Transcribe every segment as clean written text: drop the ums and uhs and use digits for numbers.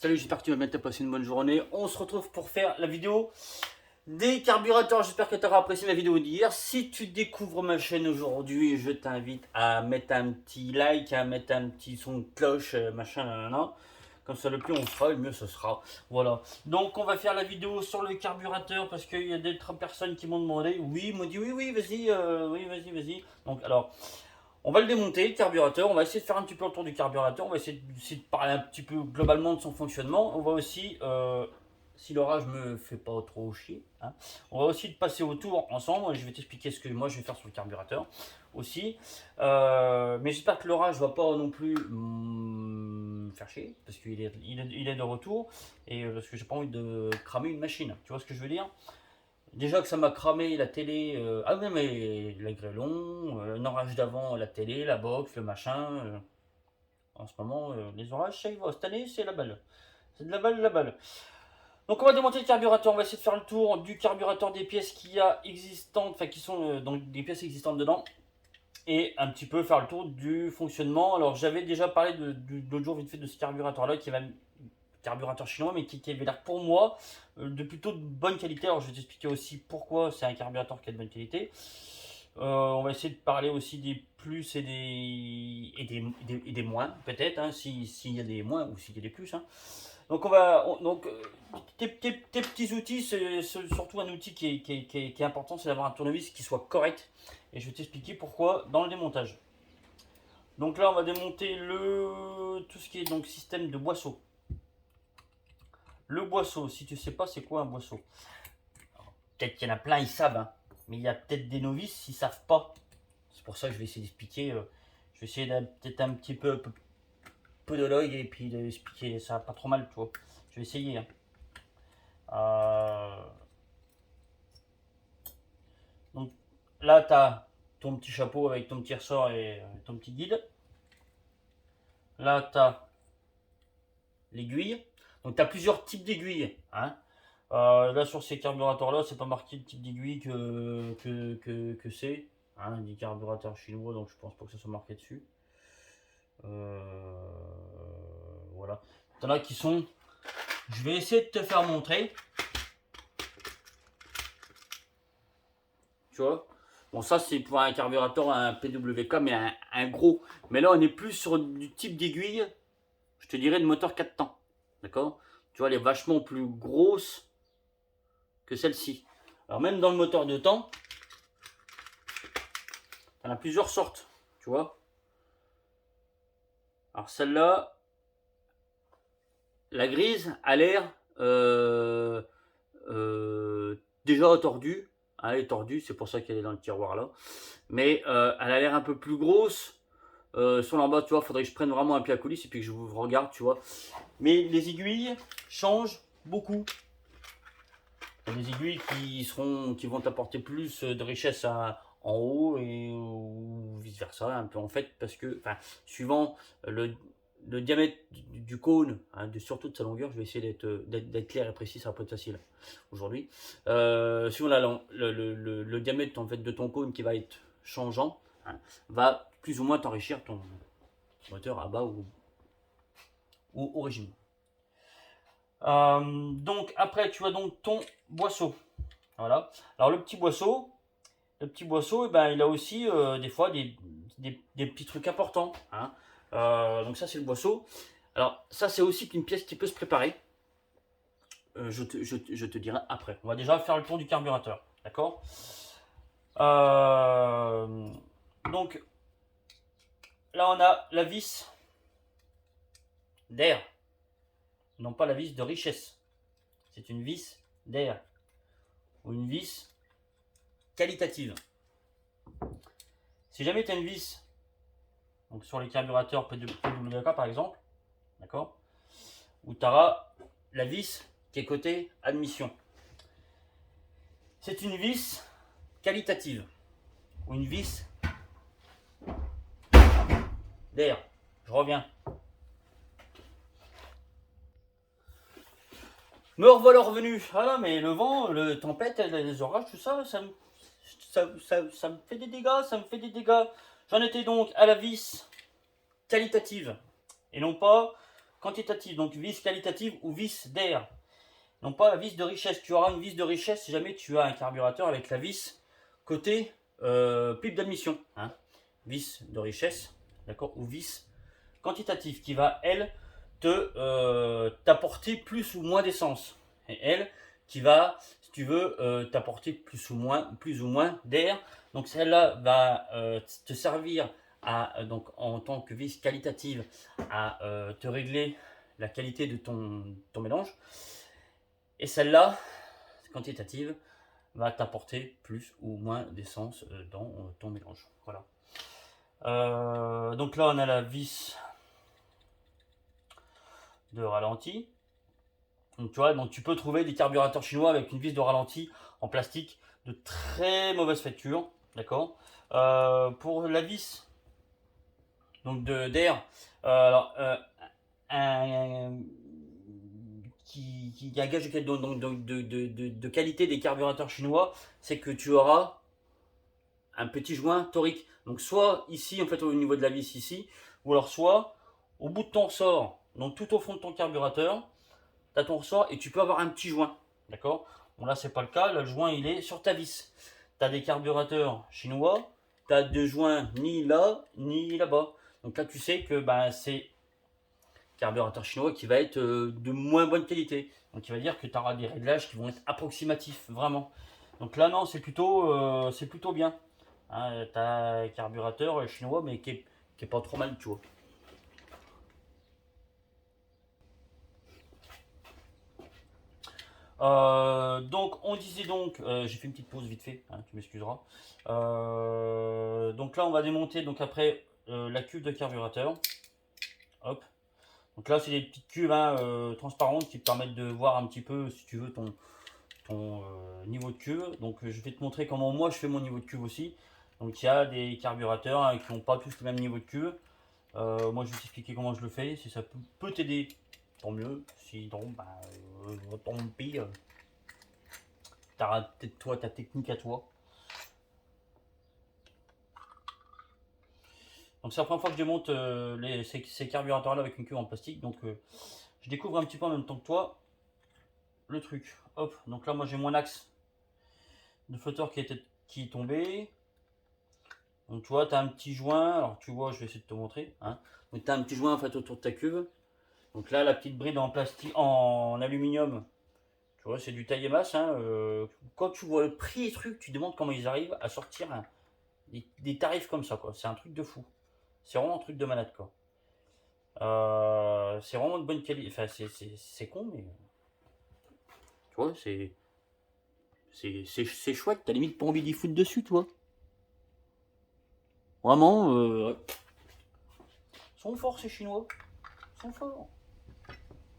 Salut, j'espère que tu vas bien, t'as passé une bonne journée. On se retrouve pour faire la vidéo des carburateurs. J'espère que tu auras apprécié ma vidéo d'hier. Si tu découvres ma chaîne aujourd'hui, je t'invite à mettre un petit like, à mettre un petit son de cloche, machin, nanana. Comme ça, le plus on fera, le mieux ce sera. Voilà. Donc, on va faire la vidéo sur le carburateur parce qu'il y a d'autres personnes qui m'ont demandé. Oui, ils m'ont dit oui, vas-y, oui, vas-y. Donc, alors. On va le démonter, le carburateur, on va essayer de faire un petit peu le tour du carburateur, on va essayer de parler un petit peu globalement de son fonctionnement. On va aussi, si l'orage me fait pas trop chier, hein, on va aussi passer au tour ensemble. Je vais t'expliquer ce que moi je vais faire sur le carburateur aussi. Mais j'espère que l'orage va pas non plus faire chier, parce qu'il est, il est de retour, et parce que j'ai pas envie de cramer une machine. Tu vois ce que je veux dire? Déjà que ça m'a cramé la télé, ah oui mais la grêlon, un orage d'avant, la télé, la box, le machin. En ce moment, les orages, ça y va. Cette année, c'est la balle. C'est de la balle. Donc on va démonter le carburateur, on va essayer de faire le tour du carburateur, des pièces qu'il y a existantes, enfin qui sont donc des pièces existantes dedans. Et un petit peu faire le tour du fonctionnement. Alors j'avais déjà parlé l'autre jour vite fait de ce carburateur là qui va carburateur chinois, mais qui avait l'air pour moi de plutôt de bonne qualité. Alors je vais t'expliquer aussi pourquoi c'est un carburateur qui est de bonne qualité. On va essayer de parler aussi des plus et des moins, peut-être, hein, s'il y a des moins ou s'il y a des plus. Hein. Donc, tes petits outils, c'est surtout un outil qui est important, c'est d'avoir un tournevis qui soit correct. Et je vais t'expliquer pourquoi dans le démontage. Donc là, on va démonter tout ce qui est donc système de boisseau. Le boisseau, si tu ne sais pas c'est quoi un boisseau, peut-être qu'il y en a plein, ils savent, hein, mais il y a peut-être des novices, ils ne savent pas. C'est pour ça que je vais essayer d'expliquer. Je vais essayer peut-être un petit peu podologue et puis d'expliquer ça pas trop mal, tu vois. Je vais essayer. Hein. Donc là, tu as ton petit chapeau avec ton petit ressort et ton petit guide. Là, tu as l'aiguille. Donc tu as plusieurs types d'aiguilles. Hein. Là sur ces carburateurs là, c'est pas marqué le type d'aiguille que c'est. Hein, des carburateurs chinois, donc je pense pas que ça soit marqué dessus. Voilà. T'en as qui sont. Je vais essayer de te faire montrer. Tu vois. Bon, ça c'est pour un carburateur, un PWK, mais un gros. Mais là, on est plus sur du type d'aiguille, je te dirais, de moteur 4 temps. D'accord. Tu vois, elle est vachement plus grosse que celle-ci. Alors même dans le moteur de temps, il y en a plusieurs sortes, tu vois. Alors celle-là, la grise a l'air déjà tordue. Elle est tordue, c'est pour ça qu'elle est dans le tiroir là. Mais elle a l'air un peu plus grosse. Sur l'en bas, tu vois, il faudrait que je prenne vraiment un pied à coulisse et puis que je vous regarde, tu vois. Mais les aiguilles changent beaucoup. Des aiguilles qui vont apporter plus de richesse en haut et ou vice versa, un peu en fait, parce que, enfin, suivant le diamètre du cône, hein, surtout de sa longueur, je vais essayer d'être clair et précis, ça va pas être facile aujourd'hui. Suivant le diamètre en fait de ton cône qui va être changeant, hein, va plus ou moins t'enrichir ton moteur à bas ou au régime. Donc après tu as donc ton boisseau. Voilà. Alors le petit boisseau, eh ben, il a aussi des fois des petits trucs importants. Hein. Donc ça c'est le boisseau. Alors ça c'est aussi une pièce qui peut se préparer. Je te dirai après. On va déjà faire le tour du carburateur. D'accord. Donc là on a la vis d'air. Non pas la vis de richesse. C'est une vis d'air. Ou une vis qualitative. Si jamais tu as une vis, donc sur les carburateurs PWK par exemple, d'accord, où tu auras la vis qui est côté admission. C'est une vis qualitative ou une vis d'air. Je reviens. Me revoilà revenu. Ah non, mais le vent, le tempête, les orages, tout ça, ça me fait des dégâts, J'en étais donc à la vis qualitative et non pas quantitative, donc vis qualitative ou vis d'air. Non pas la vis de richesse. Tu auras une vis de richesse si jamais tu as un carburateur avec la vis côté pipe d'admission. Hein. Vis de richesse, d'accord, ou vis quantitative qui va, elle, t'apporter plus ou moins d'essence. Et elle, qui va, si tu veux, t'apporter plus ou moins d'air. Donc celle-là va te servir à, donc, en tant que vis qualitative à te régler la qualité de ton mélange. Et celle-là, quantitative, va t'apporter plus ou moins d'essence dans ton mélange. Voilà. Donc là, on a la vis de ralenti. Donc tu vois, donc tu peux trouver des carburateurs chinois avec une vis de ralenti en plastique de très mauvaise facture, d'accord. Pour la vis donc d'air, qui a gage de qualité des carburateurs chinois, c'est que tu auras un petit joint torique. Donc soit ici en fait au niveau de la vis ici, ou alors soit au bout de ton ressort, donc tout au fond de ton carburateur, tu as ton ressort et tu peux avoir un petit joint. D'accord. Bon là c'est pas le cas, là, le joint il est sur ta vis. Tu as des carburateurs chinois, tu as deux joints ni là ni là-bas. Donc là tu sais que ben, c'est carburateur chinois qui va être de moins bonne qualité. Donc il va dire que tu auras des réglages qui vont être approximatifs, vraiment. Donc là non, c'est plutôt bien. Hein, tu as un carburateur chinois mais qui est pas trop mal, tu vois. Donc on disait donc, j'ai fait une petite pause vite fait, hein, tu m'excuseras. Donc là on va démonter donc après la cuve de carburateur. Hop. Donc là c'est des petites cuves hein, transparentes qui te permettent de voir un petit peu si tu veux ton niveau de cuve. Donc je vais te montrer comment moi je fais mon niveau de cuve aussi. Donc il y a des carburateurs hein, qui n'ont pas tous le même niveau de cuve. Moi je vais t'expliquer comment je le fais, si ça peut t'aider, tant mieux. Sinon, bah, tant pis. T'as peut-être toi ta technique à toi. Donc c'est la première fois que je démonte ces carburateurs là avec une cuve en plastique. Donc je découvre un petit peu en même temps que toi le truc. Hop, donc là moi j'ai mon axe de flotteur qui est tombé. Donc tu vois, tu as un petit joint, alors tu vois, je vais essayer de te montrer. Hein. Donc tu as un petit joint en fait autour de ta cuve. Donc là la petite bride en plastique, en aluminium. Tu vois, c'est du taille et masse. Hein, quand tu vois le prix des trucs, tu te demandes comment ils arrivent à sortir des tarifs comme ça, quoi. C'est un truc de fou. C'est vraiment un truc de malade, quoi. C'est vraiment de bonne qualité. Enfin, c'est con, mais. Tu vois, c'est chouette. T'as limite pas envie d'y foutre dessus, toi. Vraiment, ils sont forts, ces Chinois. Ils sont forts.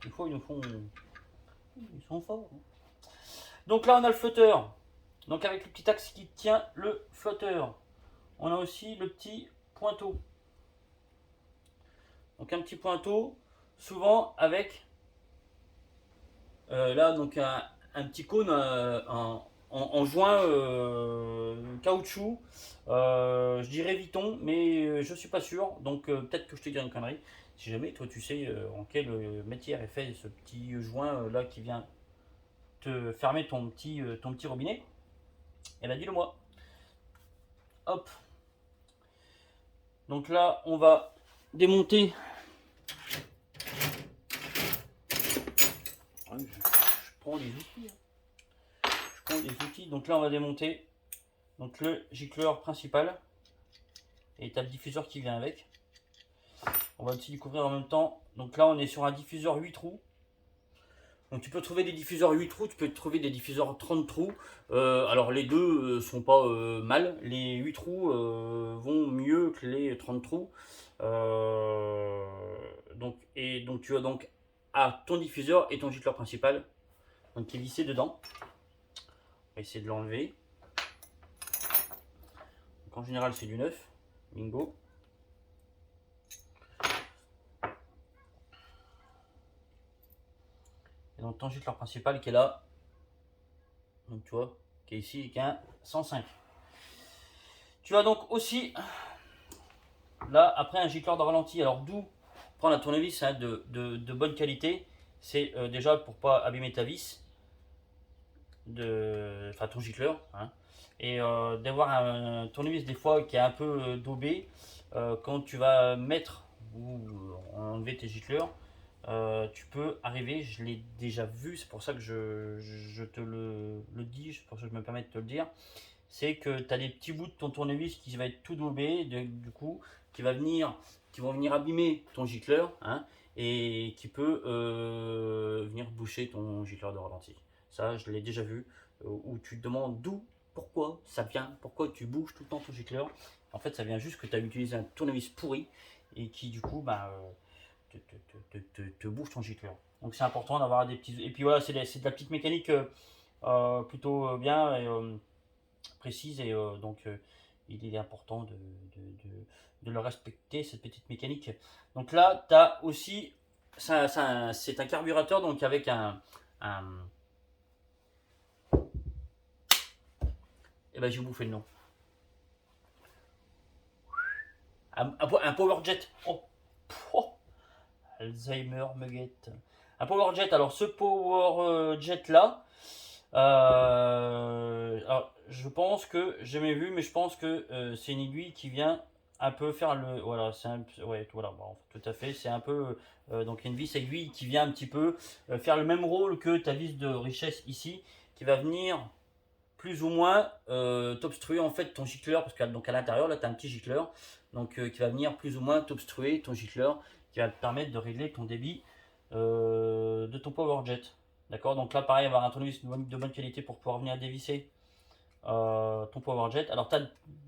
Des fois, ils nous font. Ils sont forts. Donc là, on a le flotteur. Donc avec le petit axe qui tient le flotteur. On a aussi le petit pointeau. Donc un petit pointeau, souvent avec là donc un petit cône en joint caoutchouc. Je dirais Vuitton, mais je suis pas sûr. Donc peut-être que je te dirai une connerie. Si jamais toi tu sais en quelle matière est fait ce petit joint là qui vient te fermer ton petit robinet, et ben dis-le moi. Hop. Donc là on va démonter. Je prends les outils. Je prends les outils. Donc là, on va démonter donc le gicleur principal. Et tu as le diffuseur qui vient avec. On va aussi découvrir en même temps. Donc là, on est sur un diffuseur 8 trous. Donc tu peux trouver des diffuseurs 8 trous, tu peux trouver des diffuseurs 30 trous. Alors les deux sont pas mal. Les 8 trous vont mieux que les 30 trous. Donc tu as donc ton diffuseur et ton gicleur principal. Donc qui est vissé dedans. On va essayer de l'enlever. En général c'est du neuf. Bingo. Et donc ton gicleur principal qui est là. Donc tu vois, qui est ici et qui est un 105. Tu as donc aussi là après un gicleur de ralenti. Alors d'où prendre un tournevis hein, de bonne qualité. C'est déjà pour pas abîmer ta vis, enfin ton gicleur. Hein, et d'avoir un tournevis des fois qui est un peu daubé quand tu vas mettre ou enlever tes gicleurs. Tu peux arriver, je l'ai déjà vu, c'est pour ça que je te le dis, c'est pour ça que je me permets de te le dire, c'est que tu as des petits bouts de ton tournevis qui va être tout daubé, du coup, qui vont venir abîmer ton gicleur, hein, et qui peut venir boucher ton gicleur de ralenti. Ça, je l'ai déjà vu, où tu te demandes d'où, pourquoi ça vient, pourquoi tu bouges tout le temps ton gicleur. En fait, ça vient juste que tu as utilisé un tournevis pourri et qui, du coup, te bouge ton gicleur. Donc c'est important d'avoir des petits. Et puis voilà, c'est de la petite mécanique plutôt bien et précise. Et donc il est important de le respecter, cette petite mécanique. Donc là, tu as aussi. C'est un carburateur donc avec un eh ben j'ai bouffé le nom. Un power jet. Oh, oh. Alzheimer, Muguette. Un Power Jet. Alors, ce Power Jet là, alors, je pense que j'ai jamais vu, mais je pense que c'est une aiguille qui vient un peu faire le. Voilà, c'est un. Ouais, voilà, bon, tout à fait. C'est un peu. Donc, une vis aiguille qui vient un petit peu faire le même rôle que ta vis de richesse ici, qui va venir plus ou moins t'obstruer en fait ton gicleur, parce que donc à l'intérieur là tu as un petit gicleur, donc qui va venir plus ou moins t'obstruer ton gicleur, qui va te permettre de régler ton débit de ton power jet. D'accord, donc là pareil, avoir un tournevis de bonne qualité pour pouvoir venir dévisser ton power jet. Alors tu as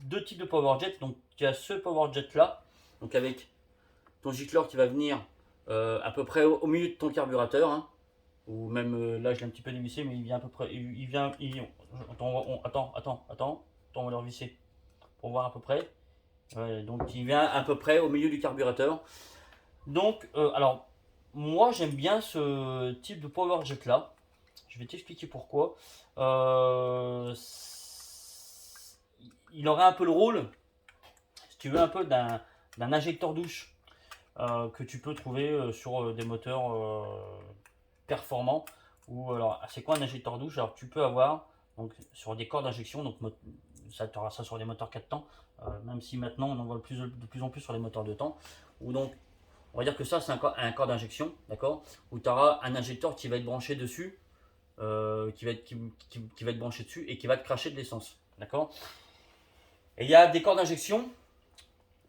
deux types de power jet, donc tu as ce power jet là, donc avec ton gicleur qui va venir à peu près au milieu de ton carburateur, hein, ou même là je l'ai un petit peu dévissé, mais il vient à peu près, il vient, attends, on va le revisser pour voir à peu près. Ouais, donc il vient à peu près au milieu du carburateur. Donc alors moi j'aime bien ce type de power jet là. Je vais t'expliquer pourquoi. Il aurait un peu le rôle, si tu veux, un peu d'un injecteur douche que tu peux trouver sur des moteurs performants. Ou alors, c'est quoi un injecteur douche? Alors, tu peux avoir donc sur des corps d'injection, donc ça tu auras ça sur des moteurs 4 temps, même si maintenant on en voit de plus en plus sur les moteurs de temps. Ou donc, on va dire que ça c'est un corps d'injection, d'accord? Où tu auras un injecteur qui va être branché dessus, qui va être branché dessus et qui va te cracher de l'essence, d'accord? Et il y a des corps d'injection,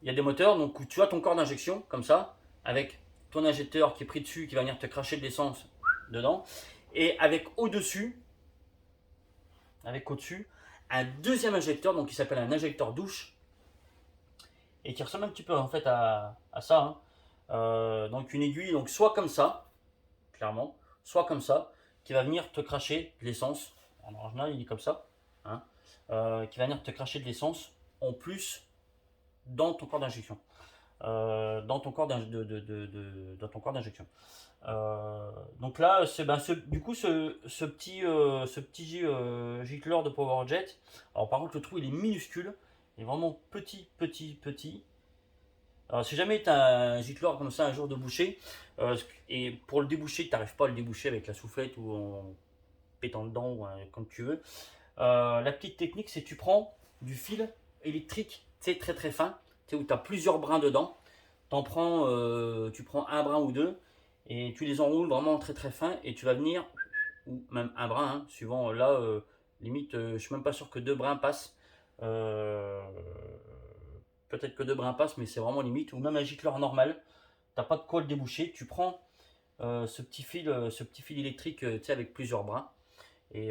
il y a des moteurs, donc où tu as ton corps d'injection comme ça, avec ton injecteur qui est pris dessus, qui va venir te cracher de l'essence dedans, et avec au-dessus, un deuxième injecteur, donc qui s'appelle un injecteur douche, et qui ressemble un petit peu en fait à ça. Hein. Donc une aiguille, donc soit comme ça, clairement, soit comme ça, qui va venir te cracher de l'essence. En général, il est comme ça, hein, qui va venir te cracher de l'essence en plus dans ton corps d'injection. Dans ton corps d'injection. Donc là, c'est du coup ce petit gicleur de PowerJet. Alors par contre, le trou il est minuscule, il est vraiment petit. Alors si jamais tu as un gicleur comme ça un jour de boucher, et pour le déboucher, tu n'arrives pas à le déboucher avec la soufflette ou en pétant dedans ou comme tu veux, la petite technique c'est tu prends du fil électrique, c'est très très fin, où tu as plusieurs brins dedans. Tu prends un brin ou deux et tu les enroules vraiment très très fin et tu vas venir, ou même un brin, hein, suivant là, limite, je suis même pas sûr que deux brins passent. Euh, Peut-être que deux brins passent, mais c'est vraiment limite. Ou même un gicleur normal, t'as pas de quoi le déboucher, tu prends ce petit fil électrique avec plusieurs brins et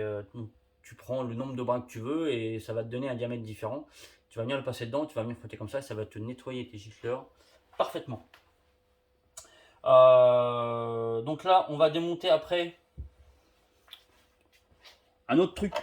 tu prends le nombre de brins que tu veux et ça va te donner un diamètre différent. Tu vas venir le passer dedans, tu vas venir frotter comme ça, ça va te nettoyer tes gicleurs parfaitement. Donc là, on va démonter après un autre truc.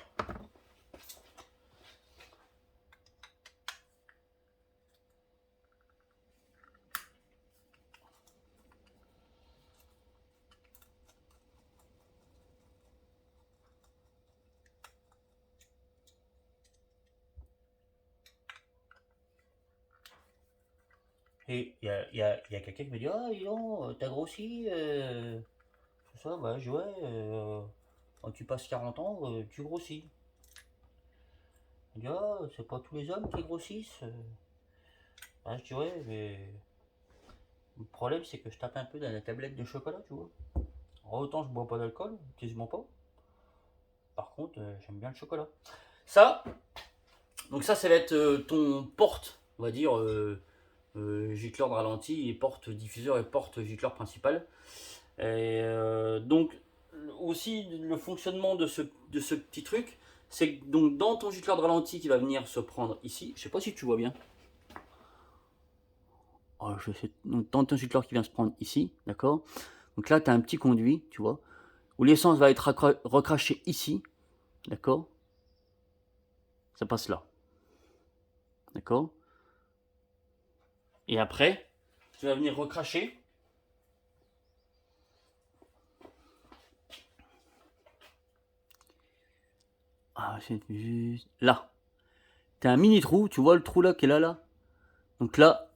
Et il y a quelqu'un qui me dit, ah, dis donc, t'as grossi. C'est ça, bah, je dis, ouais, quand tu passes 40 ans, tu grossis. Il dit, ah, c'est pas tous les hommes qui grossissent. Ah, je dis, ouais, mais le problème, c'est que je tape un peu dans la tablette de chocolat, tu vois. Alors, autant je bois pas d'alcool, quasiment pas. Par contre, j'aime bien le chocolat. Ça, donc ça va être ton porte, on va dire, gicleur de ralenti et porte diffuseur et porte gicleur principal. Et donc, aussi, le fonctionnement de ce petit truc, c'est que donc dans ton gicleur de ralenti qui va venir se prendre ici, je sais pas si tu vois bien. Oh, donc, dans ton gicleur qui vient se prendre ici, d'accord. Donc là, tu as un petit conduit, tu vois, où l'essence va être recrachée ici, d'accord. Ça passe là, d'accord. Et après, tu vas venir recracher. Ah, c'est juste là. Tu as un mini trou, tu vois le trou là qui est là. Donc là,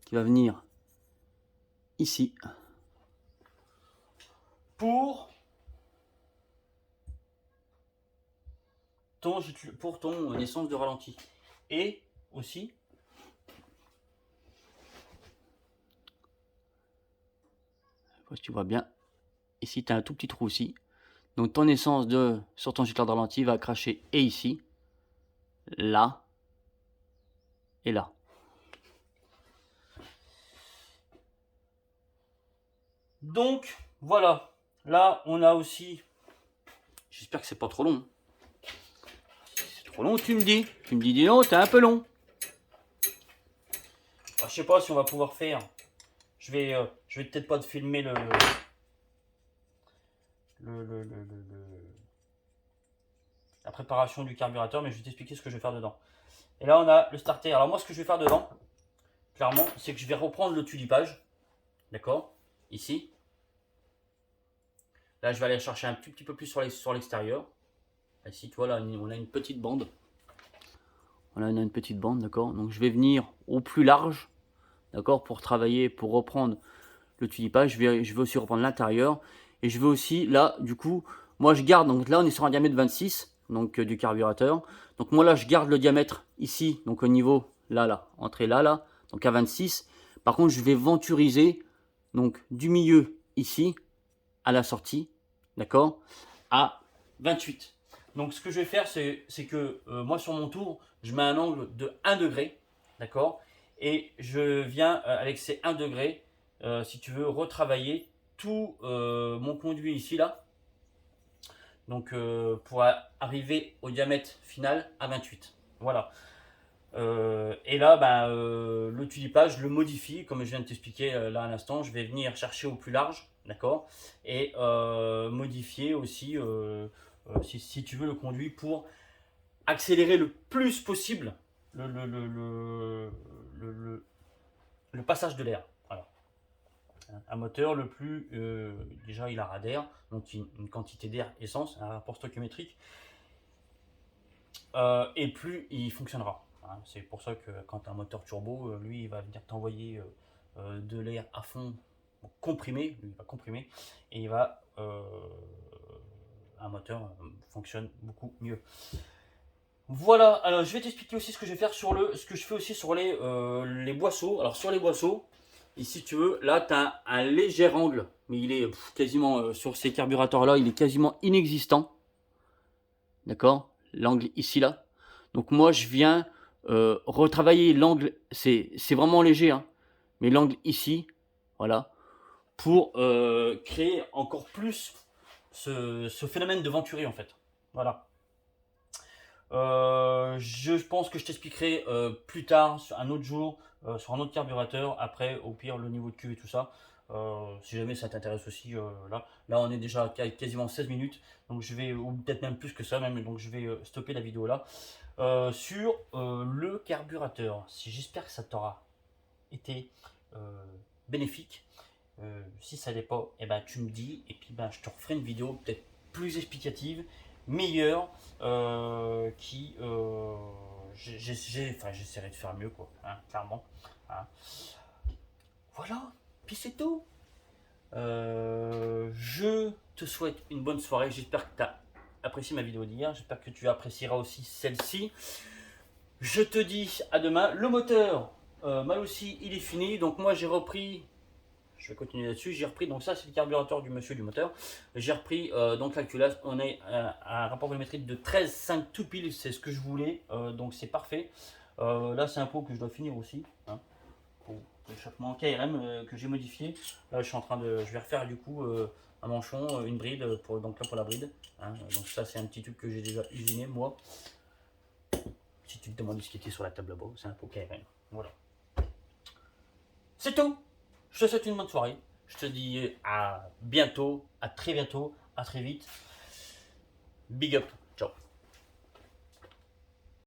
qui va venir ici. Pour ton essence de ralenti. Et aussi, si tu vois bien, ici tu as un tout petit trou aussi. Donc ton essence sur ton gicleur de ralenti va cracher et ici, là et là. Donc voilà, là on a aussi, j'espère que c'est pas trop long. Si c'est trop long, tu me dis non, t'es un peu long. Je sais pas si on va pouvoir faire. Je vais peut-être pas te filmer la préparation du carburateur, mais je vais t'expliquer ce que je vais faire dedans. Et là, on a le starter. Alors moi, ce que je vais faire dedans, clairement, c'est que je vais reprendre le tulipage, d'accord, ici. Là, je vais aller chercher un petit peu plus sur l'extérieur. Ici, tu vois, là, on a une petite bande. Voilà, on a une petite bande, d'accord. Donc, je vais venir au plus large, d'accord, pour travailler, pour reprendre le tulipage. Je vais aussi reprendre l'intérieur. Et je vais aussi, là, du coup, moi, je garde. Donc là, on est sur un diamètre 26, donc du carburateur. Donc moi, là, je garde le diamètre ici, donc au niveau, là, entrée là, donc à 26. Par contre, je vais venturiser, donc du milieu ici, à la sortie, d'accord, à 28. Donc ce que je vais faire, c'est que moi sur mon tour, je mets un angle de 1 degré, d'accord, et je viens avec ces 1 degré, si tu veux, retravailler tout mon conduit ici, là, donc pour arriver au diamètre final à 28. Voilà. Et là, le tulipage, je le modifie, comme je viens de t'expliquer là à l'instant. Je vais venir chercher au plus large, d'accord, et modifier aussi, si tu veux, le conduit pour accélérer le plus possible le, le passage de l'air. Voilà. Un moteur, le plus, déjà, il aura d'air, donc une quantité d'air essence, un rapport stoichiométrique, et plus il fonctionnera. Hein. C'est pour ça que quand un moteur turbo, lui, il va venir t'envoyer de l'air à fond comprimé, lui, il va comprimer, et il va, un moteur fonctionne beaucoup mieux. Voilà, alors je vais t'expliquer aussi ce que je vais faire ce que je fais aussi sur les boisseaux. Alors sur les boisseaux, ici tu veux, là tu as un léger angle, mais il est quasiment, sur ces carburateurs là, il est quasiment inexistant. D'accord, l'angle ici là. Donc moi je viens retravailler l'angle, c'est vraiment léger, hein, mais l'angle ici, voilà, pour créer encore plus ce phénomène de venturi en fait. Voilà. Je pense que je t'expliquerai plus tard, sur un autre jour, sur un autre carburateur. Après, au pire, le niveau de cuve et tout ça. Si jamais ça t'intéresse aussi, là on est déjà à quasiment 16 minutes, donc je vais, ou peut-être même plus que ça, même, donc je vais stopper la vidéo là. Sur le carburateur, si j'espère que ça t'aura été bénéfique. Si ça l'est pas, eh ben, tu me dis, et puis ben, je te referai une vidéo peut-être plus explicative, meilleure, qui j'essaierai de faire mieux, quoi, hein, clairement. Hein. voilà, puis c'est tout. Je te souhaite une bonne soirée. J'espère que tu as apprécié ma vidéo d'hier. J'espère que tu apprécieras aussi celle-ci. Je te dis à demain. Le moteur, mal aussi, il est fini. Donc moi j'ai repris, je vais continuer là-dessus. J'ai repris, donc ça c'est le carburateur du monsieur du moteur. J'ai repris donc la culasse. On a un rapport volumétrique de 13,5 tout pile. C'est ce que je voulais. Donc c'est parfait. Là c'est un pot que je dois finir aussi. Hein, pour l'échappement KRM que j'ai modifié. Là je vais refaire du coup un manchon, une bride pour, donc là pour la bride. Hein. Donc ça c'est un petit tube que j'ai déjà usiné moi. Si tu te demandes ce qui était sur la table là-bas, c'est un pot KRM. Voilà. C'est tout. Je te souhaite une bonne soirée. Je te dis à bientôt, à très bientôt, à très vite. Big up. Ciao.